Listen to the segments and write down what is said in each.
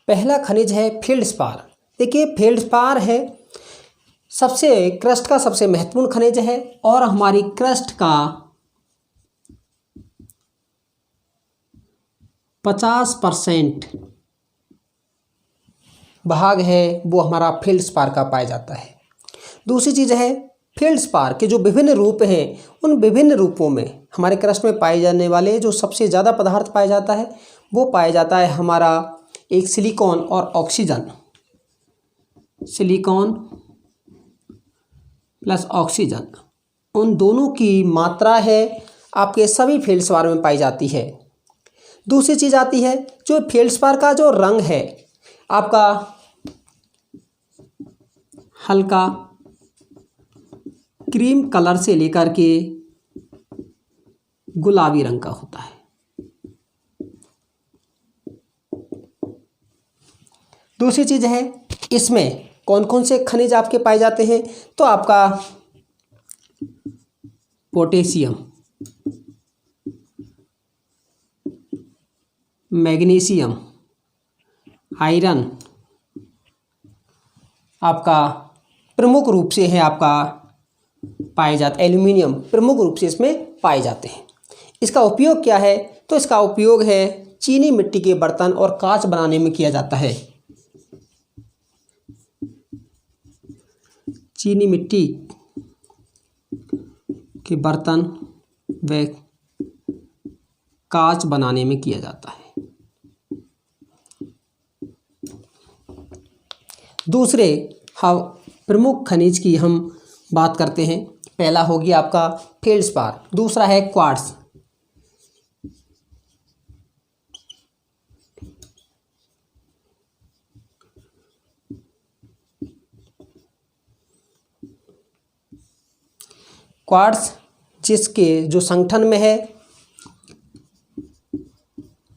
पहला खनिज है फील्डस्पार। देखिए फील्डस्पार है सबसे क्रस्ट का सबसे महत्वपूर्ण खनिज है और हमारी क्रस्ट का 50% भाग है वो हमारा फील्डस्पार का पाया जाता है। दूसरी चीज़ है फील्डस्पार के जो विभिन्न रूप हैं उन विभिन्न रूपों में हमारे क्रस्ट में पाए जाने वाले जो सबसे ज़्यादा पदार्थ पाया जाता है वो पाया जाता है हमारा एक सिलिकॉन और ऑक्सीजन। सिलिकॉन प्लस ऑक्सीजन, उन दोनों की मात्रा है आपके सभी फील्डस्पार में पाई जाती है। दूसरी चीज़ आती है जो फील्डस्पार का जो रंग है आपका हल्का क्रीम कलर से लेकर के गुलाबी रंग का होता है। दूसरी चीज़ है इसमें कौन कौन से खनिज आपके पाए जाते हैं, तो आपका पोटेशियम, मैग्नीशियम, आयरन आपका प्रमुख रूप से है आपका पाए जाते, एल्यूमिनियम प्रमुख रूप से इसमें पाए जाते हैं। इसका उपयोग क्या है, तो इसका उपयोग है चीनी मिट्टी के बर्तन और कांच बनाने में किया जाता है। चीनी मिट्टी के बर्तन व कांच बनाने में किया जाता है। दूसरे प्रमुख खनिज की हम बात करते हैं। पहला हो गया आपका फील्डस्पार, दूसरा है क्वार्ट्ज। क्वार्ट्ज जिसके जो संगठन में है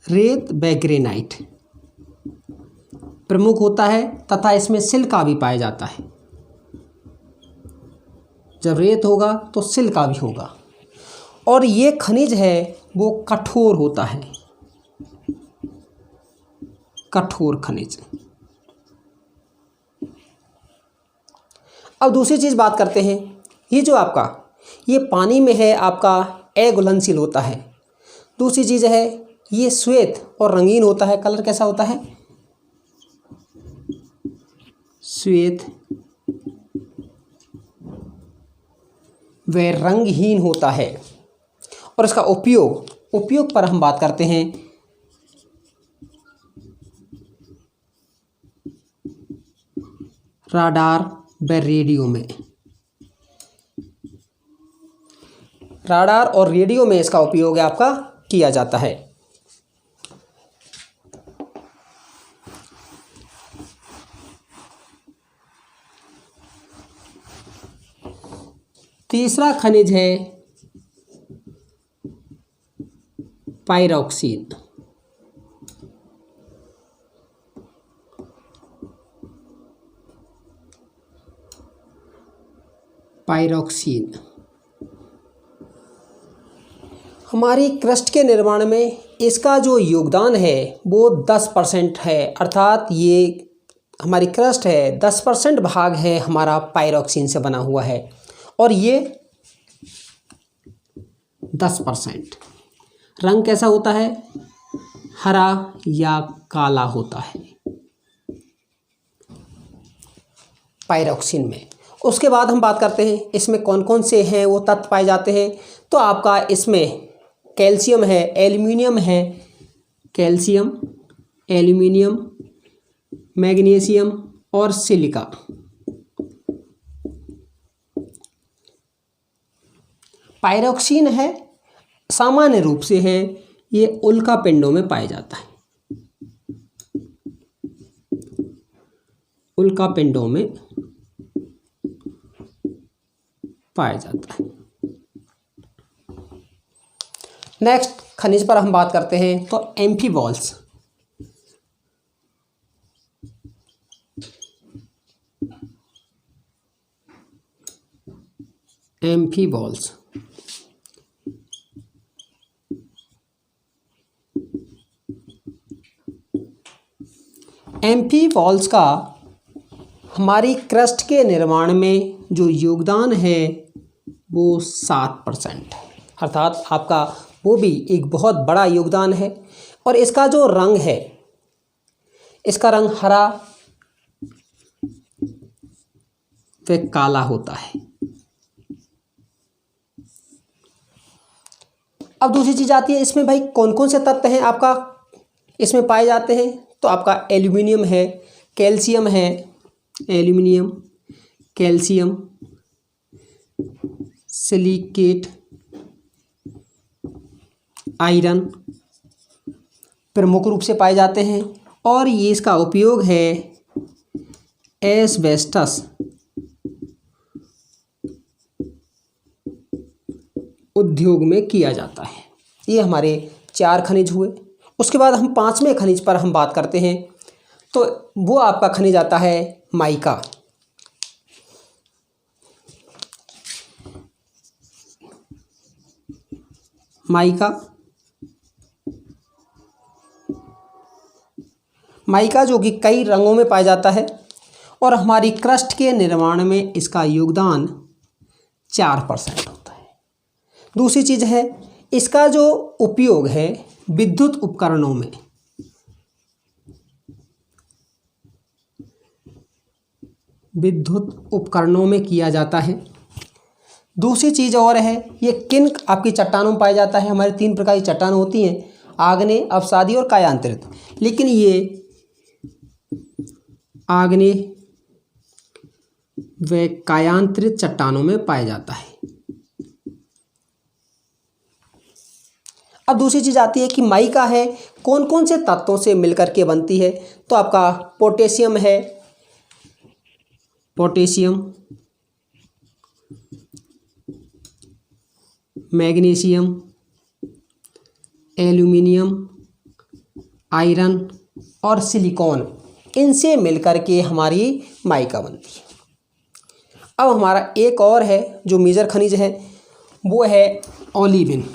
रेत व ग्रेनाइट प्रमुख होता है तथा इसमें सिलिका भी पाया जाता है। जब रेत होगा तो सिलिका भी होगा और ये खनिज है वो कठोर होता है, कठोर खनिज। अब दूसरी चीज़ बात करते हैं, ये जो आपका ये पानी में है आपका अघुलनशील होता है। दूसरी चीज़ है ये श्वेत और रंगीन होता है। कलर कैसा होता है, श्वेत व रंगहीन होता है। और इसका उपयोग पर हम बात करते हैं। राडार व रेडियो में, राडार और रेडियो में इसका उपयोग आपका किया जाता है। तीसरा खनिज है पायरोक्सिन। पायरोक्सिन हमारी क्रस्ट के निर्माण में इसका जो योगदान है वो 10% है, अर्थात ये हमारी क्रस्ट है 10% भाग है हमारा पायरोक्सिन से बना हुआ है और ये 10%। रंग कैसा होता है, हरा या काला होता है पायरोक्सिन में। उसके बाद हम बात करते हैं इसमें कौन कौन से हैं वो तत्व पाए जाते हैं। तो आपका इसमें कैल्शियम है, एल्युमिनियम है, कैल्शियम, एल्युमिनियम, मैग्नीशियम और सिलिका। पायरोक्सिन है सामान्य रूप से है ये उल्का पिंडों में पाया जाता है, उल्का पिंडों में पाया जाता है। नेक्स्ट खनिज पर हम बात करते हैं तो एम्फीबॉल्स। एम्फीबॉल्स एम्फीफॉल्स का हमारी क्रस्ट के निर्माण में जो योगदान है वो 7% है, अर्थात आपका वो भी एक बहुत बड़ा योगदान है। और इसका जो रंग है, इसका रंग हरा व काला होता है। अब दूसरी चीज़ आती है, इसमें भाई कौन कौन से तत्व हैं आपका इसमें पाए जाते हैं। तो आपका एल्यूमिनियम है, कैल्शियम है, एल्यूमिनियम, कैल्शियम, सिलिकेट, आयरन प्रमुख रूप से पाए जाते हैं। और ये इसका उपयोग है एस्बेस्टस उद्योग में किया जाता है। ये हमारे 4 खनिज हुए। उसके बाद हम 5वें खनिज पर हम बात करते हैं, तो वो आपका खनिज आता है माइका। माइका जो कि कई रंगों में पाया जाता है और हमारी क्रस्ट के निर्माण में इसका योगदान 4% होता है। दूसरी चीज़ है, इसका जो उपयोग है विद्युत उपकरणों में किया जाता है। दूसरी चीज़ और है, ये किन आपकी चट्टानों में पाया जाता है। हमारी 3 प्रकार की चट्टान होती हैं, आग्नेय, अपसादी और कायांतरित। लेकिन ये आग्नेय व कायांतरित चट्टानों में पाया जाता है। अब दूसरी चीज़ आती है कि माइका है कौन कौन से तत्वों से मिलकर के बनती है। तो आपका पोटेशियम है, मैग्नीशियम, एल्यूमिनियम, आयरन और सिलिकॉन, इनसे मिलकर के हमारी माइका बनती है। अब हमारा एक और है जो मेजर खनिज है, वो है ओलिविन।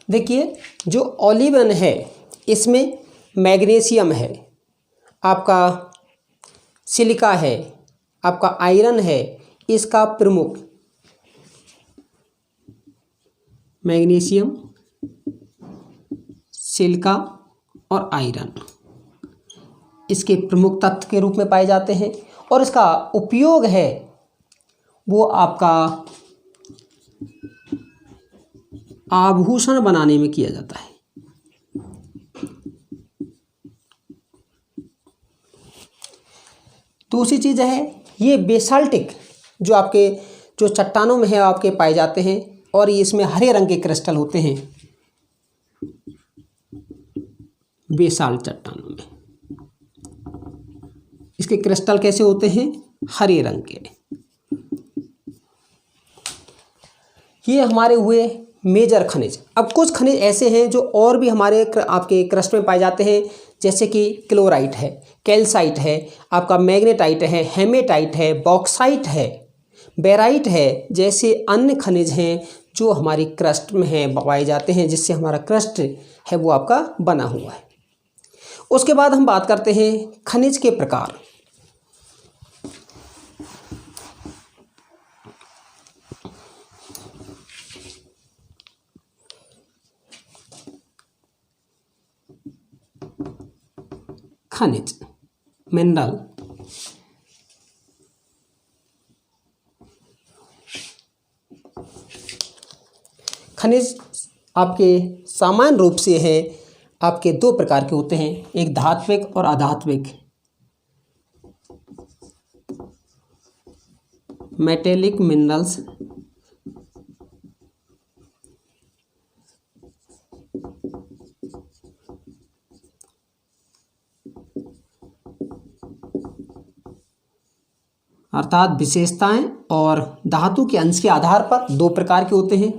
देखिए, जो ओलिवन है इसमें मैग्नीशियम है, आपका सिलिका है, आपका आयरन है। इसका प्रमुख मैग्नीशियम, सिलिका और आयरन इसके प्रमुख तत्व के रूप में पाए जाते हैं। और इसका उपयोग है वो आपका आभूषण बनाने में किया जाता है। दूसरी चीज़ है, ये बेसाल्टिक जो आपके जो चट्टानों में है आपके पाए जाते हैं और ये इसमें हरे रंग के क्रिस्टल होते हैं बेसाल्ट चट्टानों में। इसके क्रिस्टल कैसे होते हैं? हरे रंग के। ये हमारे हुए मेजर खनिज। अब कुछ खनिज ऐसे हैं जो और भी हमारे आपके क्रस्ट में पाए जाते हैं, जैसे कि क्लोराइट है, कैल्साइट है, आपका मैग्नेटाइट है, हेमेटाइट है, बॉक्साइट है, बेराइट है, जैसे अन्य खनिज हैं जो हमारी क्रस्ट में हैं पाए जाते हैं, जिससे हमारा क्रस्ट है वो आपका बना हुआ है। उसके बाद हम बात करते हैं खनिज के प्रकार। खनिज, मिनरल। खनिज आपके सामान्य रूप से है आपके 2 प्रकार के होते हैं, एक धात्विक और अधात्विक। मेटेलिक मिनरल्स अर्थात विशेषताएं और धातु के अंश के आधार पर दो प्रकार के होते हैं।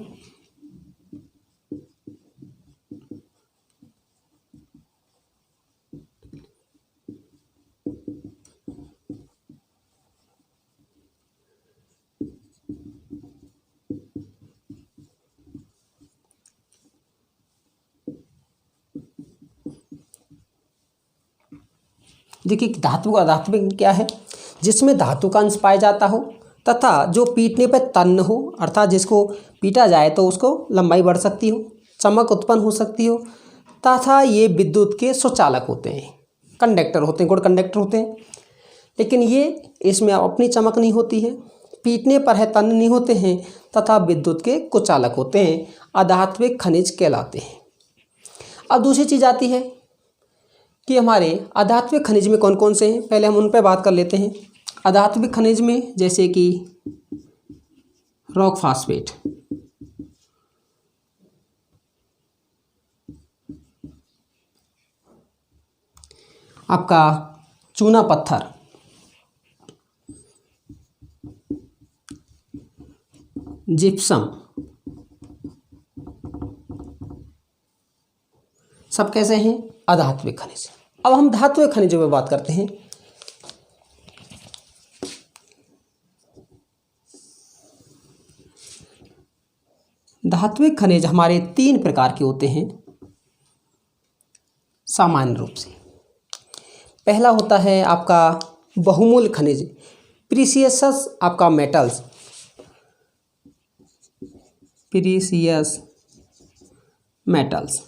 देखिए धातु का अधात्विक क्या है, जिसमें धातु का अंश पाया जाता हो तथा जो पीटने पर तन्य हो, अर्थात जिसको पीटा जाए तो उसको लंबाई बढ़ सकती हो, चमक उत्पन्न हो सकती हो, तथा ये विद्युत के सुचालक होते हैं, कंडक्टर होते हैं, गुड कंडक्टर होते हैं। लेकिन ये इसमें अपनी चमक नहीं होती है, पीटने पर है तन्य नहीं होते हैं, तथा विद्युत के कुचालक होते हैं, अधात्विक खनिज कहलाते हैं। अब दूसरी चीज़ आती है कि हमारे अधात्विक खनिज में कौन कौन से हैं, पहले हम उन पर बात कर लेते हैं। अधात्विक खनिज में जैसे कि रॉक फास्फेट, आपका चूना पत्थर, जिप्सम, सब कैसे हैं, अधात्विक खनिज। अब हम धात्विक खनिजों में बात करते हैं। धात्विक खनिज हमारे तीन प्रकार के होते हैं सामान्य रूप से। पहला होता है आपका बहुमूल्य खनिज, प्रीसियस आपका मेटल्स, प्रीसियस मेटल्स।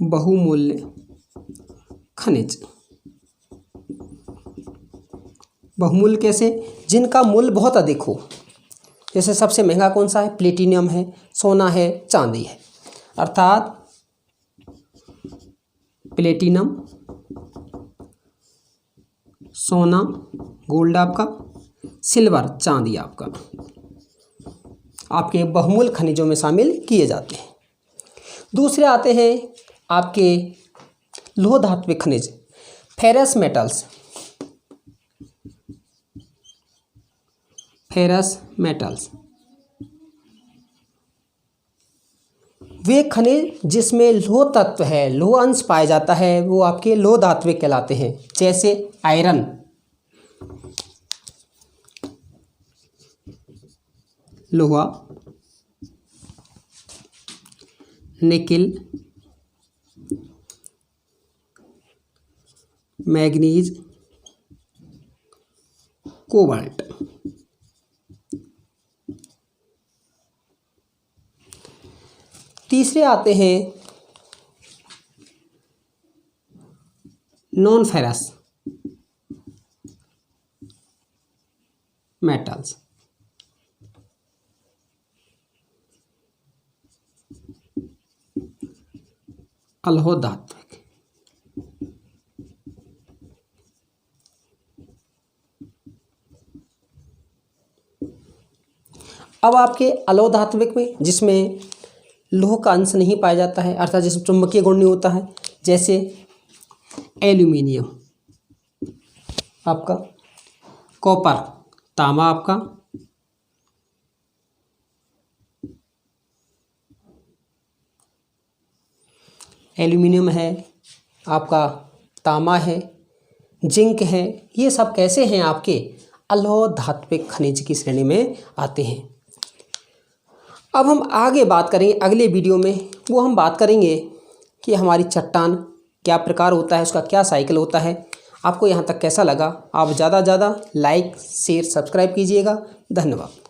बहुमूल्य खनिज, बहुमूल्य कैसे, जिनका मूल्य बहुत अधिक हो। जैसे सबसे महंगा कौन सा है, प्लेटिनियम है, सोना है, चांदी है, अर्थात प्लेटिनम, सोना, गोल्ड आपका, सिल्वर, चांदी आपका आपके बहुमूल्य खनिजों में शामिल किए जाते हैं। दूसरे आते हैं आपके लोह धात्विक खनिज, फेरस मेटल्स, फेरस मेटल्स। वे खनिज जिसमें लोह तत्व है, लोह अंश पाया जाता है, वो आपके लोह धात्विक कहलाते हैं। जैसे आयरन, लोहा, निकिल, मैग्नीज, कोबाल्ट। तीसरे आते हैं नॉन फेरस मेटल्स, अलोह धात्विक। अब आपके अलोह धात्विक में जिसमें लोह का अंश नहीं पाया जाता है, अर्थात जिसमें चुंबकीय गुण नहीं होता है, जैसे एल्यूमिनियम आपका, कॉपर, तांबा आपका, एल्यूमिनियम है आपका, तांबा है, जिंक है, ये सब कैसे हैं आपके अलोह धात्विक खनिज की श्रेणी में आते हैं। अब हम आगे बात करेंगे अगले वीडियो में, वो हम बात करेंगे कि हमारी चट्टान क्या प्रकार होता है, उसका क्या साइकिल होता है। आपको यहाँ तक कैसा लगा, आप ज़्यादा से ज़्यादा लाइक, शेयर, सब्सक्राइब कीजिएगा। धन्यवाद।